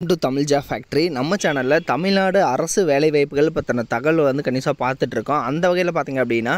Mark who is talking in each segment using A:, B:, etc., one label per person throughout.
A: To Tamil job factory நம்ம சேனலில் தமிழ்நாடு அரசு வேலைவாய்ப்புகள் பற்றின தகவல் வந்து கண்டிப்பாக பார்த்துட்ருக்கோம். அந்த வகையில் பார்த்திங்க அப்படின்னா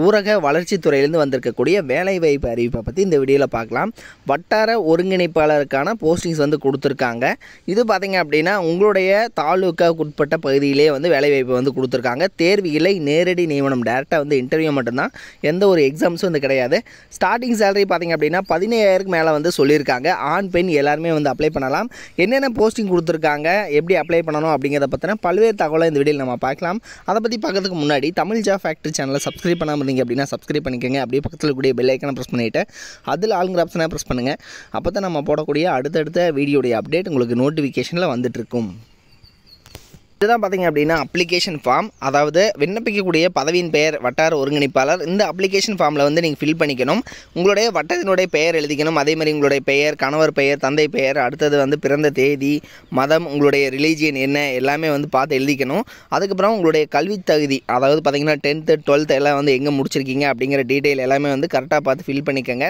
A: ஊரக வளர்ச்சித்துறையிலேருந்து வந்திருக்கக்கூடிய வேலைவாய்ப்பு அறிவிப்பை பற்றி இந்த வீடியோவில் பார்க்கலாம். வட்டார ஒருங்கிணைப்பாளருக்கான போஸ்டிங்ஸ் வந்து கொடுத்துருக்காங்க. இது பார்த்திங்க அப்படின்னா உங்களுடைய தாலுக்காவுக்கு உட்பட்ட பகுதியிலே வந்து வேலைவாய்ப்பு வந்து கொடுத்துருக்காங்க. தேர்வு இல்லை, நேரடி நியமனம், டேரெக்டாக வந்து இன்டர்வியூ மட்டும்தான், எந்த ஒரு எக்ஸாம்ஸும் வந்து கிடையாது. ஸ்டார்டிங் சேலரி பார்த்திங்க அப்படின்னா 17,000 மேலே வந்து சொல்லியிருக்காங்க. ஆண் பெண் எல்லாருமே வந்து அப்ளை பண்ணலாம். என்னென்ன போஸ்டிங் கொடுத்துருக்காங்க, எப்படி அப்ளை பண்ணணும் அப்படிங்கிறத பற்றின பல்வேறு தகவலை இந்த வீடியோவில் நம்ம பார்க்கலாம். அதை பற்றி பார்க்கறதுக்கு முன்னாடி தமிழ் ஜாப் ஃபேக்ட்ரி சேனலை சப்ஸ்கிரைப் பண்ணாமல் இருந்தீங்க அப்படின்னா சப்ஸ்கிரைப் பண்ணிக்கோங்க. அப்படியே பக்கத்தில் கூடிய பெல் ஐக்கனை ப்ரெஸ் பண்ணிவிட்டு அதில் ஆளுங்கிற ஆப்ஷனை ப்ரெஸ் பண்ணுங்கள். அப்போ தான் நம்ம போடக்கூடிய அடுத்தடுத்த வீடியோடைய அப்டேட் உங்களுக்கு நோட்டிஃபிகேஷனில் வந்துட்டுருக்கும். இதுதான் பார்த்திங்க அப்படின்னா அப்ளிகேஷன் ஃபார்ம், அதாவது விண்ணப்பிக்கக்கூடிய பதவியின் பெயர் வட்டார ஒருங்கிணைப்பாளர். இந்த அப்ளிகேஷன் ஃபார்மில் வந்து நீங்கள் ஃபில் பண்ணிக்கணும். உங்களுடைய வட்டத்தினுடைய பெயர் எழுதிக்கணும். அதே மாதிரி உங்களுடைய பெயர், கணவர் பெயர், தந்தை பெயர், அடுத்தது வந்து பிறந்த தேதி, மதம், உங்களுடைய ரிலீஜியன் என்ன, எல்லாமே வந்து பார்த்து எழுதிக்கணும். அதுக்கப்புறம் உங்களுடைய கல்வி தகுதி, அதாவது பார்த்திங்கன்னா 10th 12th எல்லாம் வந்து எங்கே முடிச்சிருக்கீங்க அப்படிங்கிற டீட்டெயில் எல்லாமே வந்து கரெக்டாக பார்த்து ஃபில் பண்ணிக்கோங்க.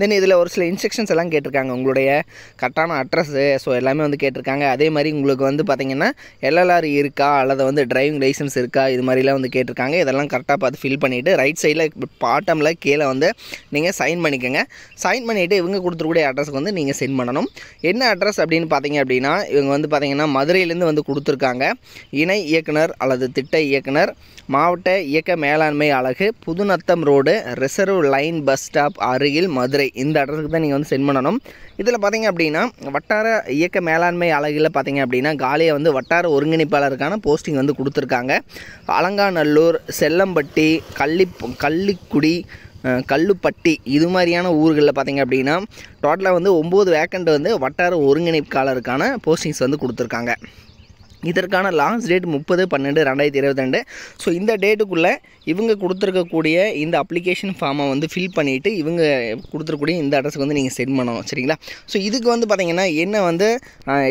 A: தென் இதில் ஒரு சில இன்ஸ்ட்ரக்ஷன்ஸ் எல்லாம் கேட்டிருக்காங்க. உங்களுடைய கரெக்டான அட்ரஸ்ஸு எல்லாமே வந்து கேட்டிருக்காங்க. அதே மாதிரி உங்களுக்கு வந்து பார்த்திங்கன்னா LLR இருக்கா அல்லது வந்து டிரைவிங் லைசன்ஸ் இருக்கா, இது மாதிரிலாம் வந்து கேட்டிருக்காங்க. இதெல்லாம் கரெக்டாக பார்த்து ஃபில் பண்ணிவிட்டு ரைட் சைடில் பாட்டமில் கீழே வந்து நீங்கள் சைன் பண்ணிக்கோங்க. சைன் பண்ணிவிட்டு இவங்க கொடுத்துருக்கூடிய அட்ரஸ்க்கு வந்து நீங்கள் சென்ட் பண்ணணும். என்ன அட்ரஸ் அப்படின்னு பார்த்தீங்க அப்படின்னா இவங்க வந்து பார்த்திங்கன்னா மதுரையிலேருந்து வந்து கொடுத்துருக்காங்க. இணை இயக்குனர் அல்லது திட்ட இயக்குனர், மாவட்ட இயக்க மேலாண்மை அலகு, Pudunatham road, reserve line bus stop அருகில், மதுரை. இந்த அட்ரஸுக்கு தான் நீங்கள் வந்து சென்ட் பண்ணணும். இதில் பார்த்திங்க அப்படின்னா வட்டார இயக்க மேலாண்மை அலகில் பார்த்திங்க அப்படின்னா காலியாக வந்து வட்டார ஒருங்கிணைப்பாளருக்கான போஸ்டிங் வந்து கொடுத்துருக்காங்க. அலங்காநல்லூர், செல்லம்பட்டி, கள்ளிக்குடி, கல்லுப்பட்டி, இது மாதிரியான ஊர்களில் பார்த்திங்க அப்படின்னா டோட்டலாக வந்து 9 வேக்கண்ட் வந்து வட்டார ஒருங்கிணைப்பாளருக்கான போஸ்டிங்ஸ் வந்து கொடுத்துருக்காங்க. இதற்கான லாஸ்ட் டேட் 30/12/2022. ஸோ இந்த டேட்டுக்குள்ளே இவங்க கொடுத்துருக்கக்கூடிய இந்த அப்ளிகேஷன் ஃபார்மை வந்து ஃபில் பண்ணிவிட்டு இவங்க கொடுத்துருக்கூடிய இந்த அட்ரஸுக்கு வந்து நீங்கள் சென்ட் பண்ணணும். சரிங்களா? ஸோ இதுக்கு வந்து பார்த்திங்கன்னா என்ன வந்து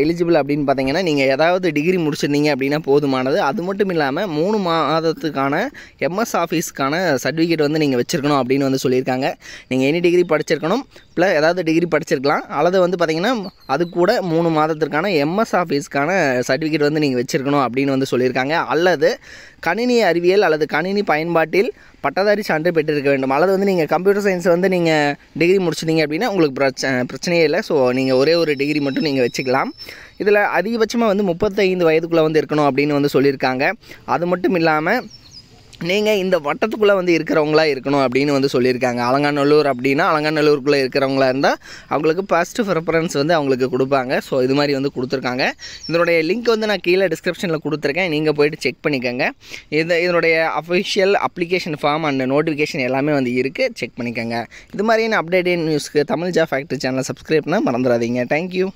A: எலிஜிபிள் அப்படின்னு பார்த்தீங்கன்னா நீங்கள் ஏதாவது டிகிரி முடிச்சிருந்தீங்க அப்படின்னா போதுமானது. அது மட்டும் இல்லாமல் 3 மாதத்துக்கான MS ஆஃபீஸ்க்கான சர்டிஃபிகேட் வந்து நீங்கள் வச்சுருக்கணும் அப்படின்னு வந்து சொல்லியிருக்காங்க. நீங்கள் எனி டிகிரி படிச்சிருக்கணும், ப்ளஸ் ஏதாவது டிகிரி படிச்சிருக்கலாம், அல்லது வந்து பார்த்திங்கன்னா அது கூட 3 மாதத்திற்கான MS ஆஃபீஸ்க்கான சர்டிஃபிகேட் வந்து நீங்கள் வச்சுருக்கணும் அப்படின்னு வந்து சொல்லியிருக்காங்க. அல்லது கணினி அறிவியல் அல்லது கணினி பயன்பாட்டில் பட்டதாரி சான்று பெற்றிருக்க வேண்டும். அல்லது வந்து நீங்கள் கம்ப்யூட்டர் சயின்ஸ் வந்து நீங்கள் டிகிரி முடிச்சிட்டிங்க அப்படின்னா உங்களுக்கு பிரச்சனையே இல்லை. ஸோ நீங்கள் ஒரே ஒரு டிகிரி மட்டும் நீங்கள் வச்சுக்கலாம். இதில் அதிகபட்சமாக வந்து 35 வயதுக்குள்ளே வந்து இருக்கணும் அப்படின்னு வந்து சொல்லியிருக்காங்க. அது மட்டும் இல்லாமல் நீங்கள் இந்த வட்டத்துக்குள்ளே வந்து இருக்கிறவங்களா இருக்கணும் அப்படின்னு வந்து சொல்லியிருக்காங்க. அலங்காநல்லூர் அப்படின்னா அலங்காநல்லூருக்குள்ளே இருக்கிறவங்களா இருந்தால் அவங்களுக்கு ஃபஸ்ட்டு ப்ரிஃபரன்ஸ் வந்து அவங்களுக்கு கொடுப்பாங்க. ஸோ இது மாதிரி வந்து கொடுத்துருக்காங்க. இதனுடைய லிங்க் வந்து நான் கீழே டிஸ்கிரிப்ஷனில் கொடுத்துருக்கேன், நீங்கள் போய்ட்டு செக் பண்ணிக்கோங்க. இதனுடைய official application form and notification எல்லாமே வந்து இருக்குது, செக் பண்ணிக்கோங்க. இது மாதிரியான அப்டேட்டட் நியூஸ்க்கு தமிழ் ஜாப் ஃபேக்ட்ரி சேனலை சப்ஸ்கிரைப் பண்ண மறந்துடாதீங்க. தேங்க்யூ.